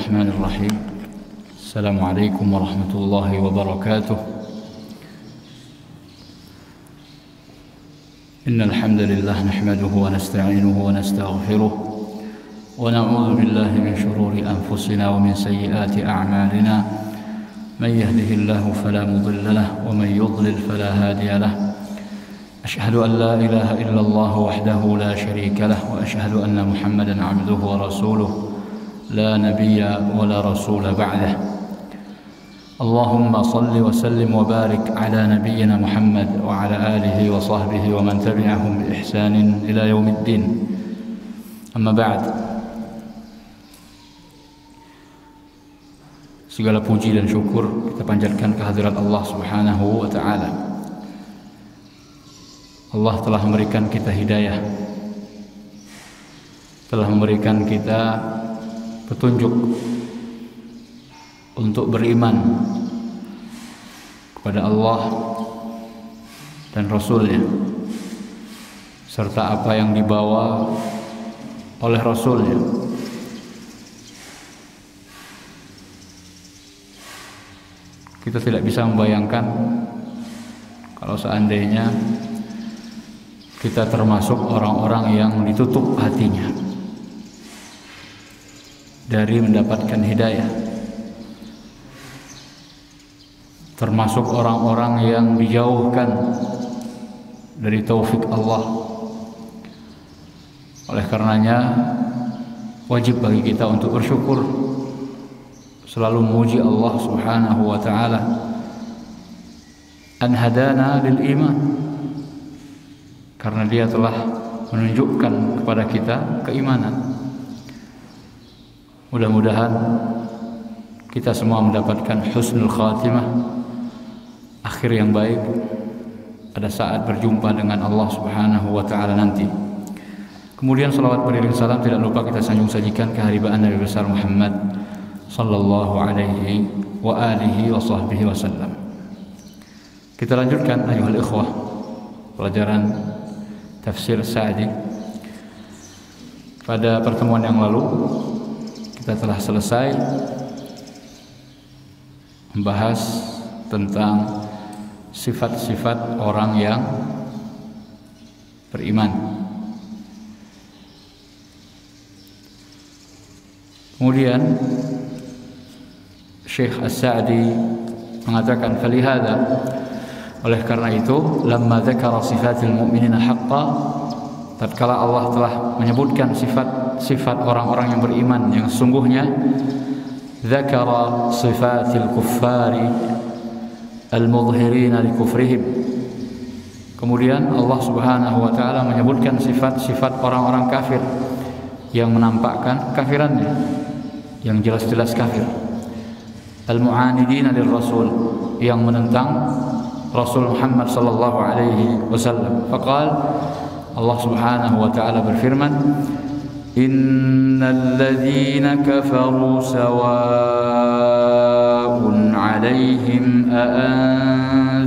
الرحمن الرحيم. السلام عليكم ورحمة الله وبركاته. إن الحمد لله نحمده ونستعينه ونستغفره ونعوذ بالله من شرور أنفسنا ومن سيئات أعمالنا. من يهده الله فلا مضل له ومن يضلل فلا هادي له. أشهد أن لا إله إلا الله وحده لا شريك له وأشهد أن محمدا عبده ورسوله لا نبي ولا رسول بعده. اللهم صل وسلم وبارك على نبينا محمد وعلى آله وصحبه ومن تبعهم بإحسان إلى يوم الدين. أما بعد, segala puji dan syukur kita panjatkan kehadirat Allah Subhanahu wa Ta'ala. Allah telah memberikan kita hidayah, telah memberikan kita petunjuk untuk beriman kepada Allah dan Rasul-Nya, serta apa yang dibawa oleh Rasul-Nya. Kita tidak bisa membayangkan kalau seandainya kita termasuk orang-orang yang ditutup hatinya dari mendapatkan hidayah, termasuk orang-orang yang dijauhkan dari taufik Allah. Oleh karenanya wajib bagi kita untuk bersyukur, selalu memuji Allah Subhanahu wa Ta'ala, an hadana lil iman, karena Dia telah menunjukkan kepada kita keimanan. Mudah-mudahan kita semua mendapatkan husnul khatimah, akhir yang baik pada saat berjumpa dengan Allah Subhanahu wa Ta'ala nanti. Kemudian salawat beriring salam tidak lupa kita sanjung-sajikan keharibaan Nabi besar Muhammad sallallahu alaihi wa alihi wa sahbihi wasallam. Kita lanjutkan ayuhal ikhwah pelajaran tafsir Sa'di. Pada pertemuan yang lalu kita telah selesai membahas tentang sifat-sifat orang yang beriman. Kemudian Syekh As-Sa'di mengatakan, falihada, oleh karena itu, lamma dzakara sifatil mu'minina haqqan, tatkala Allah telah menyebutkan sifat-sifat orang-orang yang beriman yang sesungguhnya, dzakara sifatil kuffari al-mudhhirina li kufrihim, kemudian Allah Subhanahu wa Ta'ala menyebutkan sifat-sifat orang-orang kafir yang menampakkan kafirannya, yang jelas-jelas kafir. Al-mu'anidina lir-rasul, yang menentang Rasul Muhammad sallallahu alaihi wasallam. Faqal, Allah Subhanahu wa Ta'ala berfirman, innal ladzina kafaru sawa'un 'alaihim a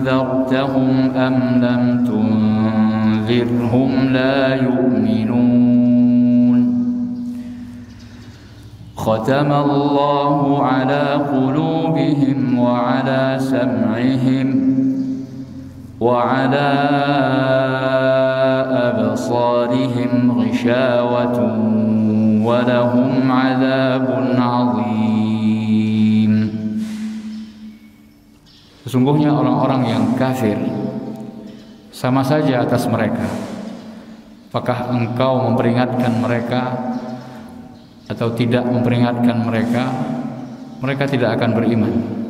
anzartahum am lam tunzirhum la yu'minun. Khatamallahu 'ala qulubihim wa 'ala sam'ihim وعلى أبصارهم غشاوة ولهم عذاب عظيم. Sesungguhnya orang-orang yang kafir sama saja atas mereka. Apakah engkau memperingatkan mereka atau tidak memperingatkan mereka, mereka tidak akan beriman.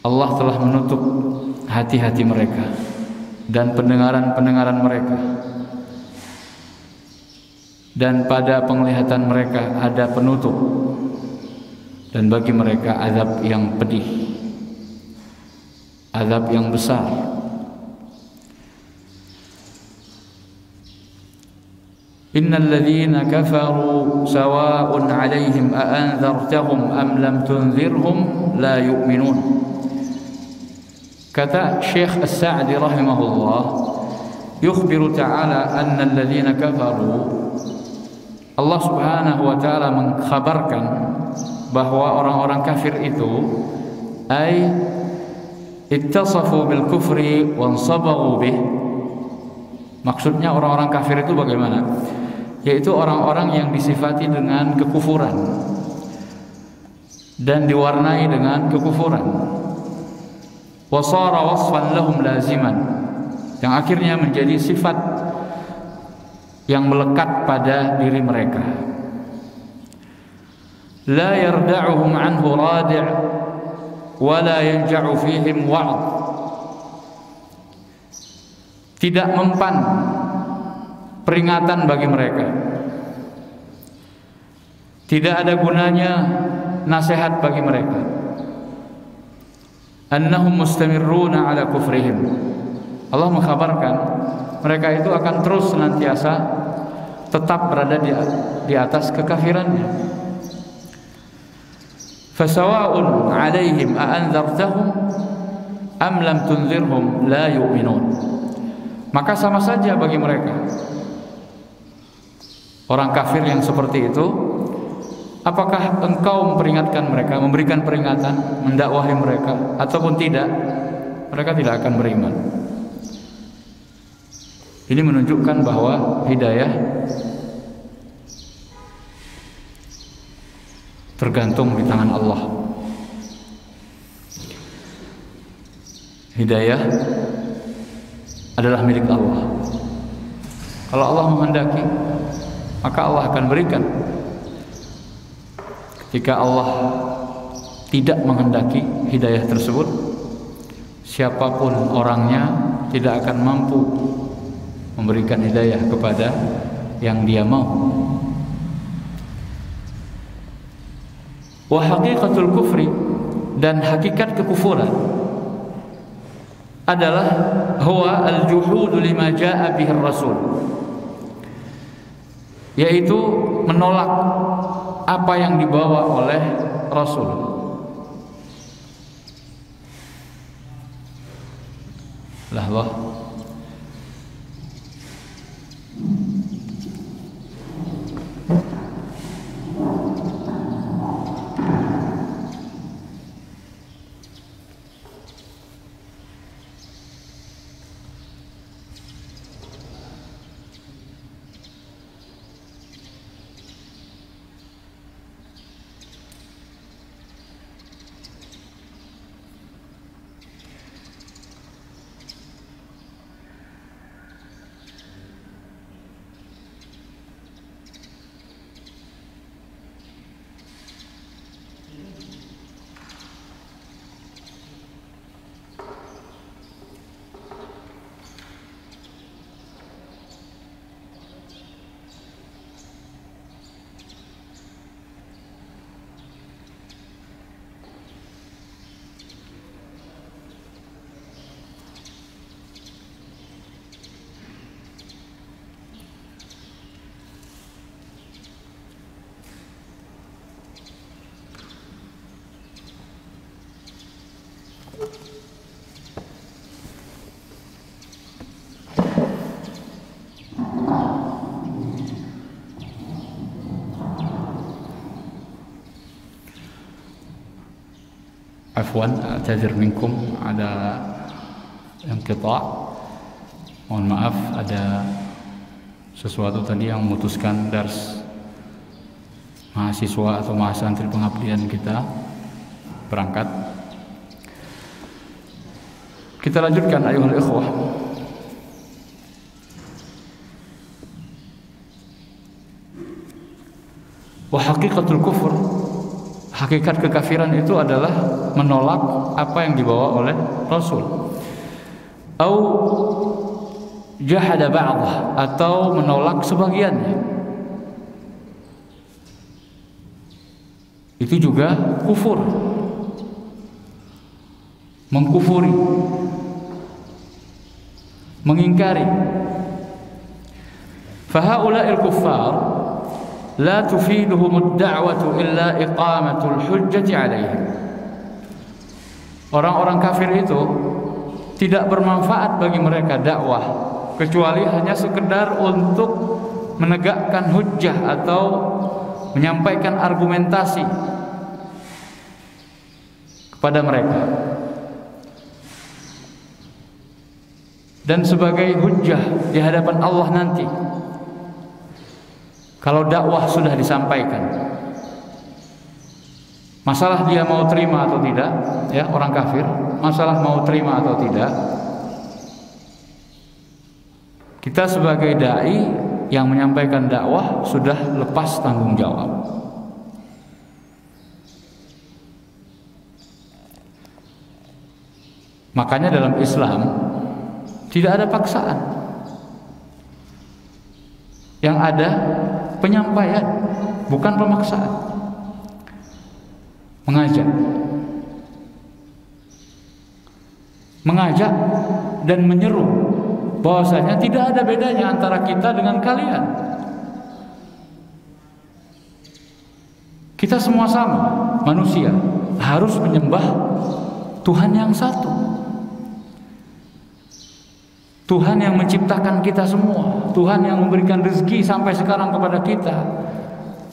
Allah telah menutup hati-hati mereka dan pendengaran-pendengaran mereka, dan pada penglihatan mereka ada penutup, dan bagi mereka azab yang pedih, azab yang besar. Innal ladzina kafaru sawa'un 'alaihim a anzartahum am lam tunzirhum la yu'minun. Kata Syekh As-Sa'di rahimahullah, yukhbiru ta'ala anna alladhina kafaru, Allah Subhanahu wa taala mengkhabarkan bahwa orang-orang kafir itu ay ittasafu bil kufri wansabaghu bih. Maksudnya orang-orang kafir itu bagaimana? Yaitu orang-orang yang disifati dengan kekufuran dan diwarnai dengan kekufuran. Wasara wasfan lahum laziman, yang akhirnya menjadi sifat yang melekat pada diri mereka. La yarda'uhum anhu radi' wa la yanja'u fihim wa'd. Tidak mempan peringatan bagi mereka. Tidak ada gunanya nasihat bagi mereka. Annahum mustamirruna ala kufrihim. Allah mengkhabarkan mereka itu akan terus senantiasa tetap berada di atas kekafirannya. Fasawa'un 'alaihim a'anzartahum am lam tunzirhum la yu'minun. Maka sama saja bagi mereka, orang kafir yang seperti itu, apakah engkau memperingatkan mereka, memberikan peringatan, mendakwahi mereka ataupun tidak, mereka tidak akan beriman. Ini menunjukkan bahwa hidayah tergantung di tangan Allah. Hidayah adalah milik Allah. Kalau Allah menghendaki, maka Allah akan berikan. Ketika Allah tidak menghendaki hidayah tersebut, siapapun orangnya tidak akan mampu memberikan hidayah kepada yang dia mau. Wa haqiqatul kufri, dan hakikat kekufuran adalah huwa al-juhud lima jaa bihi rasul, yaitu menolak apa yang dibawa oleh Rasul. Allah Afwan, a'tadzir minkum, ada yang qita'. Mohon maaf, ada sesuatu tadi yang memutuskan dars mahasiswa atau mahasantri pengabdian kita berangkat. Kita lanjutkan ayuhal ikhwah. Wa haqiqatul kufur, hakikat kekafiran itu adalah menolak apa yang dibawa oleh Rasul. Au jahada ba'dah, atau menolak sebagiannya. Itu juga kufur, mengkufuri, mengingkari. Fahaula'il kuffar la tufiduhum ad-da'watu illa iqamatul hujjati 'alaihim. Orang-orang kafir itu tidak bermanfaat bagi mereka dakwah kecuali hanya sekedar untuk menegakkan hujjah atau menyampaikan argumentasi kepada mereka, dan sebagai hujjah di hadapan Allah nanti kalau dakwah sudah disampaikan. Masalah dia mau terima atau tidak, ya, orang kafir, masalah mau terima atau tidak, kita sebagai dai yang menyampaikan dakwah sudah lepas tanggung jawab. Makanya dalam Islam tidak ada paksaan. Yang ada penyampaian, bukan pemaksaan. Mengajak dan menyeru bahwasanya tidak ada bedanya antara kita dengan kalian. Kita semua sama, manusia, harus menyembah Tuhan yang satu. Tuhan yang menciptakan kita semua, Tuhan yang memberikan rezeki sampai sekarang kepada kita,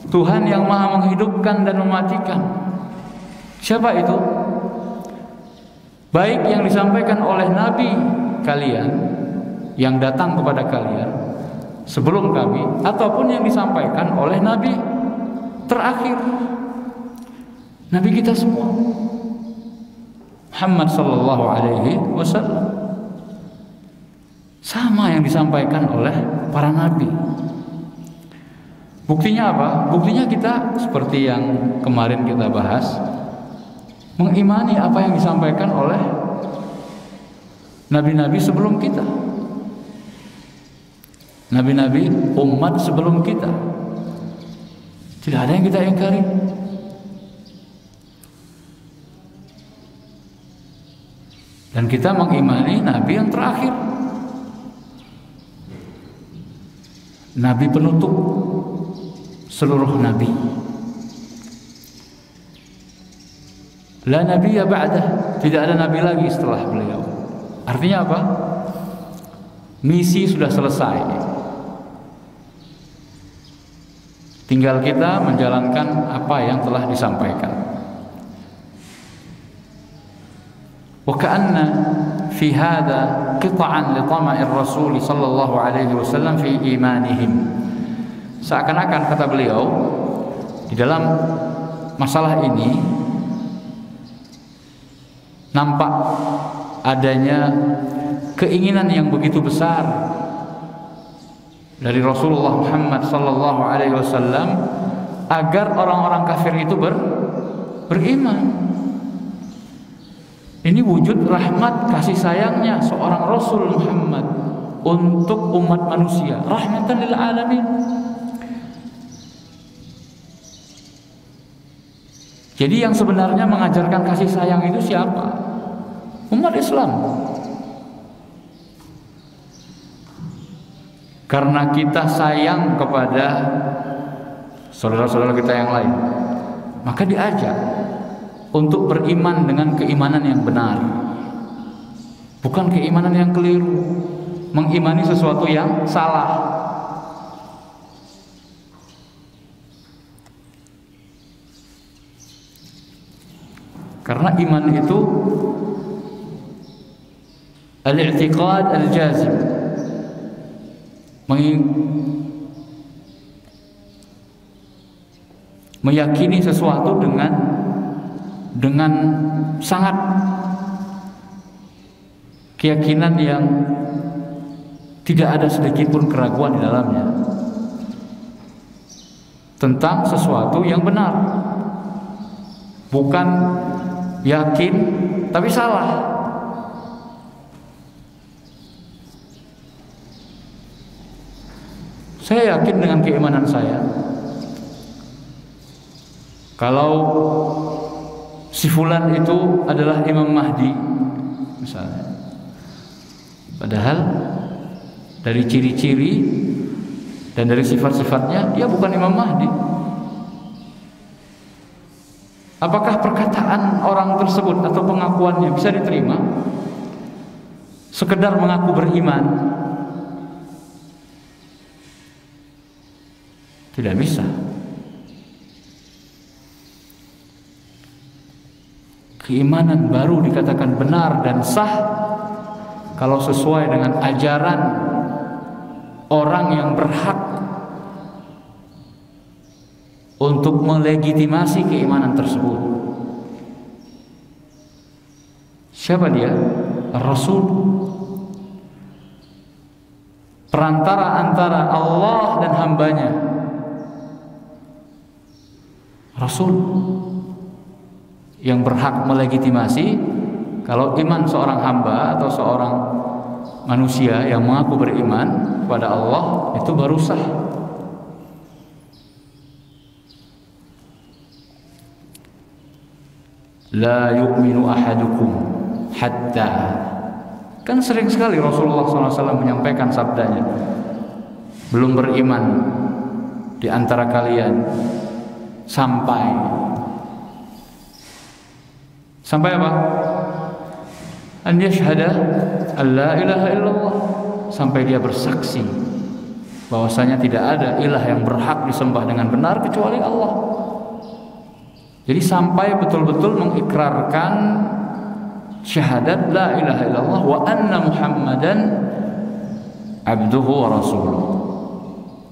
Tuhan yang maha menghidupkan dan mematikan. Siapa itu? Baik yang disampaikan oleh Nabi kalian yang datang kepada kalian sebelum kami, ataupun yang disampaikan oleh Nabi terakhir, Nabi kita semua, Muhammad sallallahu alaihi wasallam. Sama yang disampaikan oleh para nabi. Buktinya apa? Buktinya kita seperti yang kemarin kita bahas, mengimani apa yang disampaikan oleh nabi-nabi sebelum kita, nabi-nabi umat sebelum kita. Tidak ada yang kita ingkari. Dan kita mengimani nabi yang terakhir, nabi penutup seluruh nabi. La nabiyya ba'dah, tidak ada nabi lagi setelah beliau. Artinya apa? Misi sudah selesai. Tinggal kita menjalankan apa yang telah disampaikan. Wa ka'anna fi hadha qit'an li tama'ir Rasul sallallahu alaihi wasallam fi imanihim. Seakan-akan, kata beliau, di dalam masalah ini nampak adanya keinginan yang begitu besar dari Rasulullah Muhammad sallallahu alaihi wasallam agar orang-orang kafir itu beriman. Ini wujud rahmat kasih sayangnya seorang Rasul Muhammad untuk umat manusia, rahmatan lil alamin. Jadi yang sebenarnya mengajarkan kasih sayang itu siapa? Umat Islam. Karena kita sayang kepada saudara-saudara kita yang lain, maka diajak untuk beriman dengan keimanan yang benar, bukan keimanan yang keliru, mengimani sesuatu yang salah. Karena iman itu al-i'tiqad al-jazim, meyakini sesuatu dengan sangat keyakinan yang tidak ada sedikit pun keraguan di dalamnya tentang sesuatu yang benar, bukan yakin tapi salah. Saya yakin dengan keimanan saya, kalau si fulan itu adalah Imam Mahdi misalnya, padahal dari ciri-ciri dan dari sifat-sifatnya dia bukan Imam Mahdi. Apakah perkataan orang tersebut atau pengakuannya bisa diterima? Sekedar mengaku beriman, Tidak bisa. Keimanan baru dikatakan benar dan sah kalau sesuai dengan ajaran orang yang berhak untuk melegitimasi keimanan tersebut. Siapa dia? Rasul, perantara antara Allah dan hambanya. Rasul yang berhak melegitimasi kalau iman seorang hamba atau seorang manusia yang mengaku beriman kepada Allah itu baru sah. La yu'minu ahadukum hatta, kan sering sekali Rasulullah SAW menyampaikan sabdanya, belum beriman di antara kalian sampai apa? An yashhada an la ilaha illallah, sampai dia bersaksi bahwasanya tidak ada ilah yang berhak disembah dengan benar kecuali Allah. Jadi sampai betul-betul mengikrarkan syahadat la ilaha illallah wa anna Muhammadan abduhu wa rasuluh,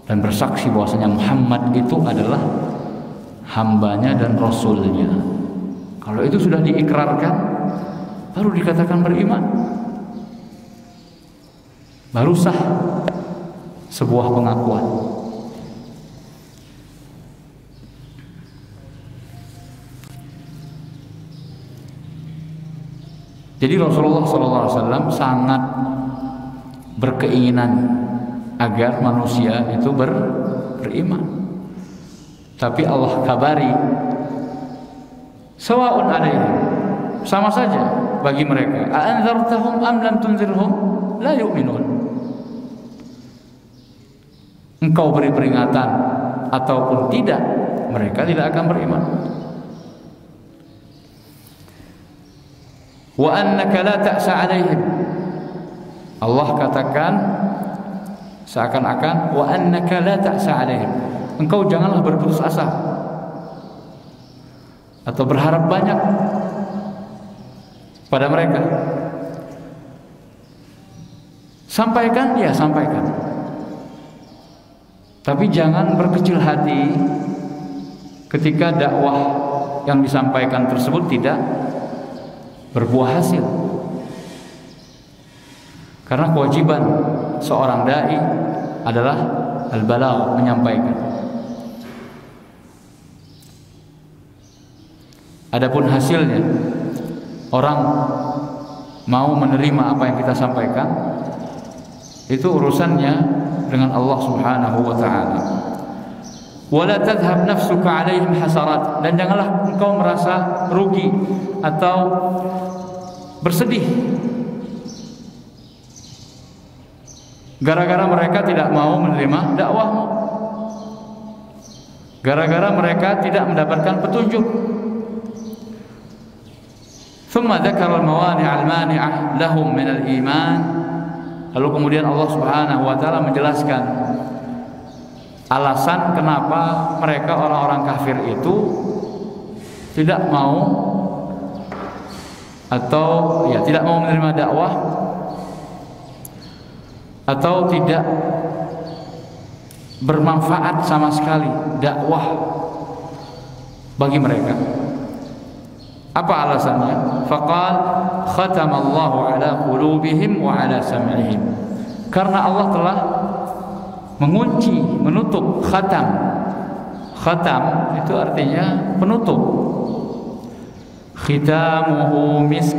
dan bersaksi bahwasanya Muhammad itu adalah hambanya dan rasulnya. Kalau itu sudah diikrarkan, baru dikatakan beriman, baru sah sebuah pengakuan. Jadi Rasulullah SAW sangat berkeinginan agar manusia itu beriman. Tapi Allah kabari, sawa'un alaihim, sama saja bagi mereka. A'anzartahum am lam tunzirhum la yu'minun. Engkau beri peringatan ataupun tidak, mereka tidak akan beriman. Wa annaka la ta'sa alaihim, Allah katakan seakan-akan wa annaka la ta'sa alaihim, engkau janganlah berputus asa atau berharap banyak pada mereka. Sampaikan, ya sampaikan, tapi jangan berkecil hati ketika dakwah yang disampaikan tersebut tidak berbuah hasil. Karena kewajiban seorang dai adalah al-balagh, menyampaikan. Adapun hasilnya, orang mau menerima apa yang kita sampaikan, itu urusannya dengan Allah Subhanahu wa taala. Wala tadhhab nafsuka 'alaihim hasarat, dan janganlah engkau merasa rugi atau bersedih gara-gara mereka tidak mau menerima dakwahmu, gara-gara mereka tidak mendapatkan petunjuk. Thumma dzakara al-mawani' al-mani'ah lahum min al-iman, lalu kemudian Allah Subhanahu wa taala menjelaskan alasan kenapa mereka orang-orang kafir itu tidak mau atau ya tidak mau menerima dakwah atau tidak bermanfaat sama sekali dakwah bagi mereka. Apa alasannya? Faqal khatamallahu ala qulubihim wa ala sam'ihim, karena Allah telah mengunci, menutup. Khatam itu artinya penutup. Khitamuhu misk,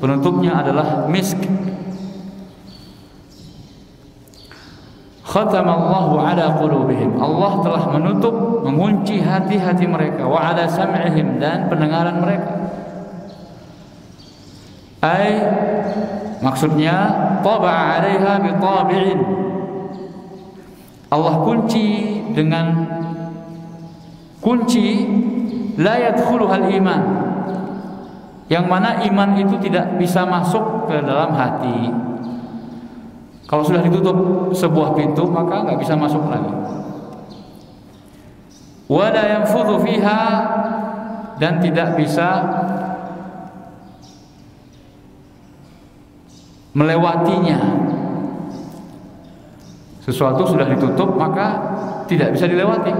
penutupnya adalah misk. Khatamallahu ala qulubihim, Allah telah menutup, mengunci hati-hati mereka. Wa ala sam'ihim, dan pendengaran mereka. Maksudnya taba'a 'alaiha bi tabi'in, Allah kunci dengan kunci la yadkhuluhal iman, yang mana iman itu tidak bisa masuk ke dalam hati. Kalau sudah ditutup sebuah pintu, maka nggak bisa masuk lagi. wala yanfudhu fiha, dan tidak bisa melewatinya. Sesuatu sudah ditutup maka tidak bisa dilewati.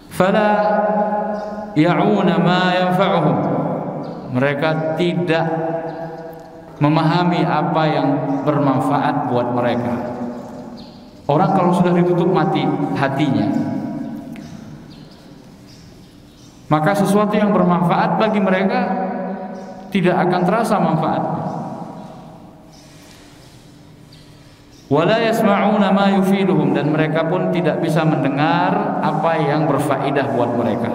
Fala ya'una ma yanfa'uhum, mereka tidak memahami apa yang bermanfaat buat mereka. Orang kalau sudah ditutup mati hatinya, maka sesuatu yang bermanfaat bagi mereka tidak akan terasa manfaatnya. Wala yasma'una ma yufiduhum, dan mereka pun tidak bisa mendengar apa yang berfaedah buat mereka.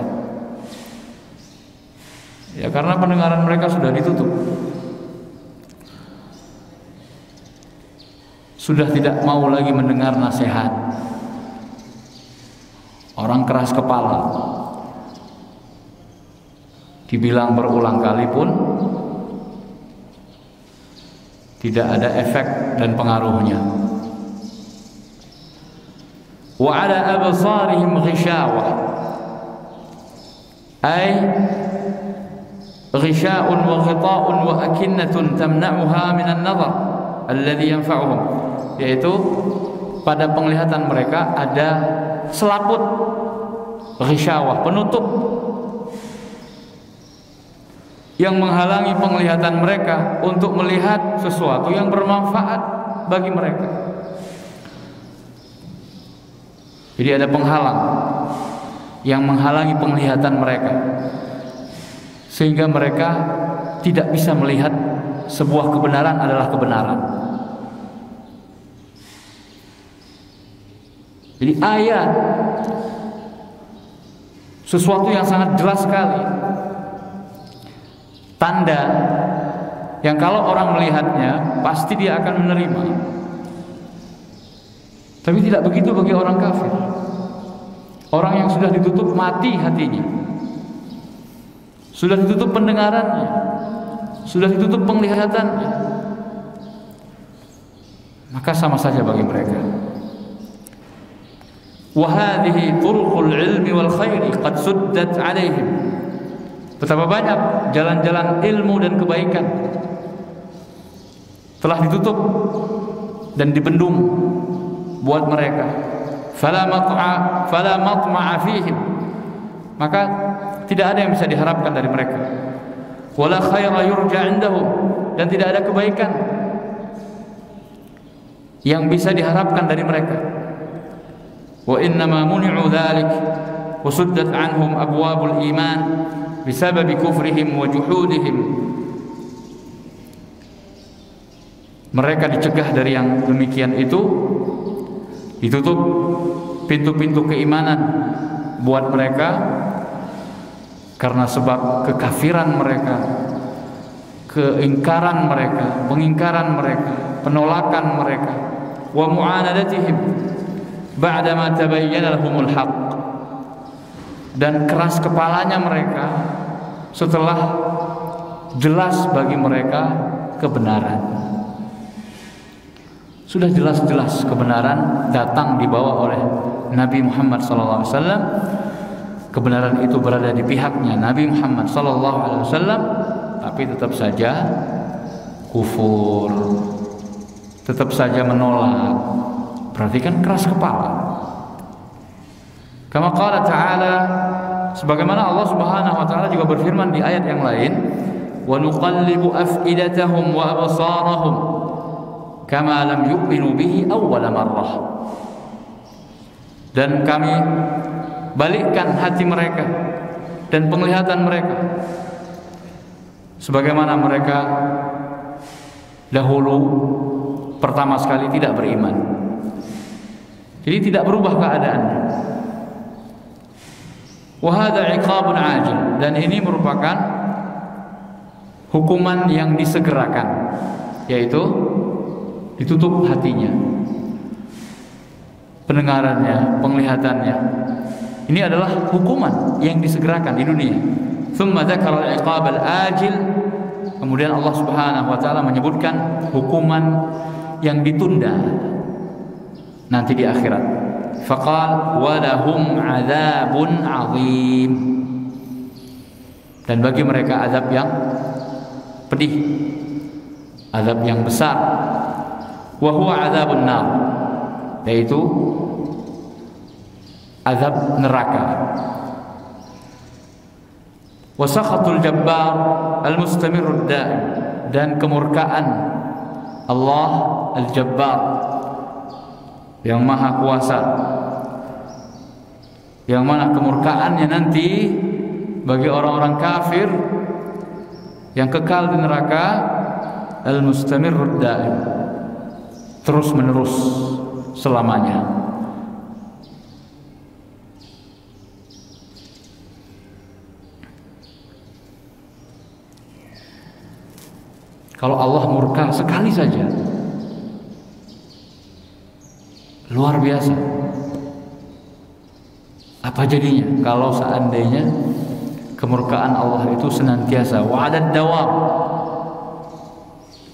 Ya, karena pendengaran mereka sudah ditutup. Sudah tidak mau lagi mendengar nasihat. Orang keras kepala, dibilang berulang kali pun tidak ada efek dan pengaruhnya. Wa ala absarihim ghishawah, ay ghisha'un wa ghita'un wa akinnatun tamna'uha min an-nazar alladhi yanfa'uhum, yaitu pada penglihatan mereka ada selaput ghishawah, penutup yang menghalangi penglihatan mereka untuk melihat sesuatu yang bermanfaat bagi mereka. Jadi ada penghalang yang menghalangi penglihatan mereka, sehingga mereka tidak bisa melihat sebuah kebenaran adalah kebenaran. Jadi ayat, sesuatu yang sangat jelas sekali, tanda yang kalau orang melihatnya pasti dia akan menerima. Tapi tidak begitu bagi orang kafir. Orang yang sudah ditutup mati hatinya, sudah ditutup pendengarannya, sudah ditutup penglihatannya, maka sama saja bagi mereka. Wa hadhihi turuqul ilmi wal khairi qad suddat alaihim, betapa banyak jalan-jalan ilmu dan kebaikan telah ditutup dan dibendung buat mereka. Fala matma'a fihim, maka tidak ada yang bisa diharapkan dari mereka. Wala khaira yurja indahum, dan tidak ada kebaikan yang bisa diharapkan dari mereka. Wa innama muni'u dzalik wa suddat anhum abwabul iman bisababi kufrihim wa juhudihim. Mereka dicegah dari yang demikian itu, ditutup pintu-pintu keimanan buat mereka karena sebab kekafiran mereka, keingkaran mereka, pengingkaran mereka, penolakan mereka, wa mu'anadatihim ba'dama tabayyana lahumul haqq, dan keras kepalanya mereka setelah jelas bagi mereka kebenaran. Sudah jelas-jelas kebenaran datang dibawa oleh Nabi Muhammad SAW. Kebenaran itu berada di pihaknya Nabi Muhammad SAW, tapi tetap saja kufur, tetap saja menolak. Berarti kan keras kepala. Kama qala ta'ala, sebagaimana Allah Subhanahu wa taala juga berfirman di ayat yang lain, wa nuqallibu afidatahum wa absarahum kama lam yu'minu bihi awwala marrah, dan kami balikkan hati mereka dan penglihatan mereka sebagaimana mereka dahulu pertama sekali tidak beriman. Jadi tidak berubah keadaannya. Wa hadza 'iqabun 'ajil, dan ini merupakan hukuman yang disegerakan, yaitu ditutup hatinya, pendengarannya, penglihatannya. Ini adalah hukuman yang disegerakan di dunia. Tsumma dzakara al-iqab al-ajil, kemudian Allah Subhanahu wa taala menyebutkan hukuman yang ditunda nanti di akhirat. Faqal wa lahum 'adzabun 'adzim. Dan bagi mereka azab yang pedih, azab yang besar. Wa huwa 'adzabun nar, yaitu azab neraka. Wa sakhatul jabbar al-mustamirud da'im, dan kemurkaan Allah al-Jabbar yang maha kuasa, yang mana kemurkaannya nanti bagi orang-orang kafir yang kekal di neraka, al-mustamirud da'im, terus menerus selamanya. Kalau Allah murka sekali saja, luar biasa. Apa jadinya kalau seandainya kemurkaan Allah itu senantiasa, wa'adad dawam,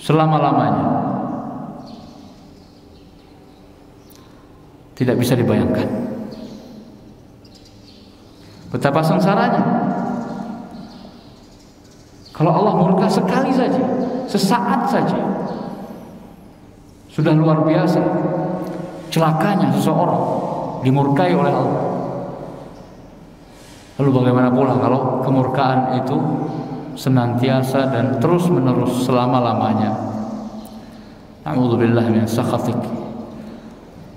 selama-lamanya? Tidak bisa dibayangkan betapa sengsaranya kalau Allah murka sekali saja, sesaat saja, sudah luar biasa celakanya seseorang dimurkai oleh Allah. Lalu bagaimana pula kalau kemurkaan itu senantiasa dan terus menerus selama-lamanya? A'udzubillahi min sakhatik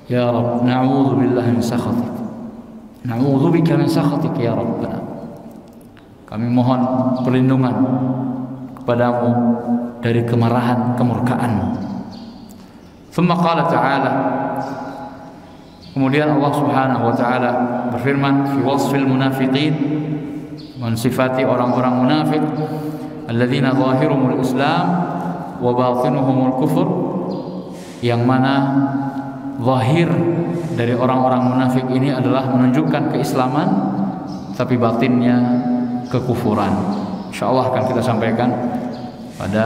ya Rabb, na'udzubillahi min sakhatik, na'udzubika min sakhatik ya Rabbana. Kami mohon perlindungan kepadamu dari kemarahan, kemurkaan-Mu. Thumma qala ta'ala, kemudian Allah Subhanahu wa taala berfirman fi wasfil munafiqin, mensifati orang-orang munafik, alladzina zahirumul Islam wa batinuhumul kufur, yang mana zahir dari orang-orang munafik ini adalah menunjukkan keislaman, tapi batinnya kekufuran. Insyaallah akan kita sampaikan pada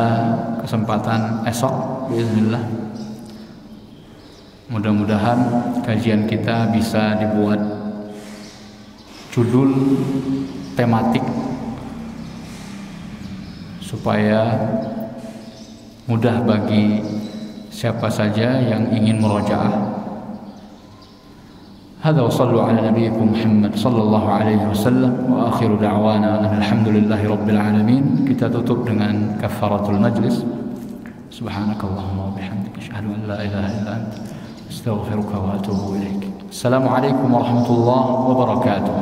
kesempatan esok bismillah. Mudah-mudahan kajian kita bisa dibuat judul tematik supaya mudah bagi siapa saja yang ingin murojaah. Hadza wa sallu ala nabiyyikum Muhammad sallallahu alaihi wasallam wa akhiru da'wana alhamdulillahi rabbil alamin. Kita tutup dengan kafaratul majlis. Subhanakallahumma wa bihamdika asyhadu an la ilaha illa anta astaghfiruka wa atubu ilaik. Assalamualaikum warahmatullahi wabarakatuh.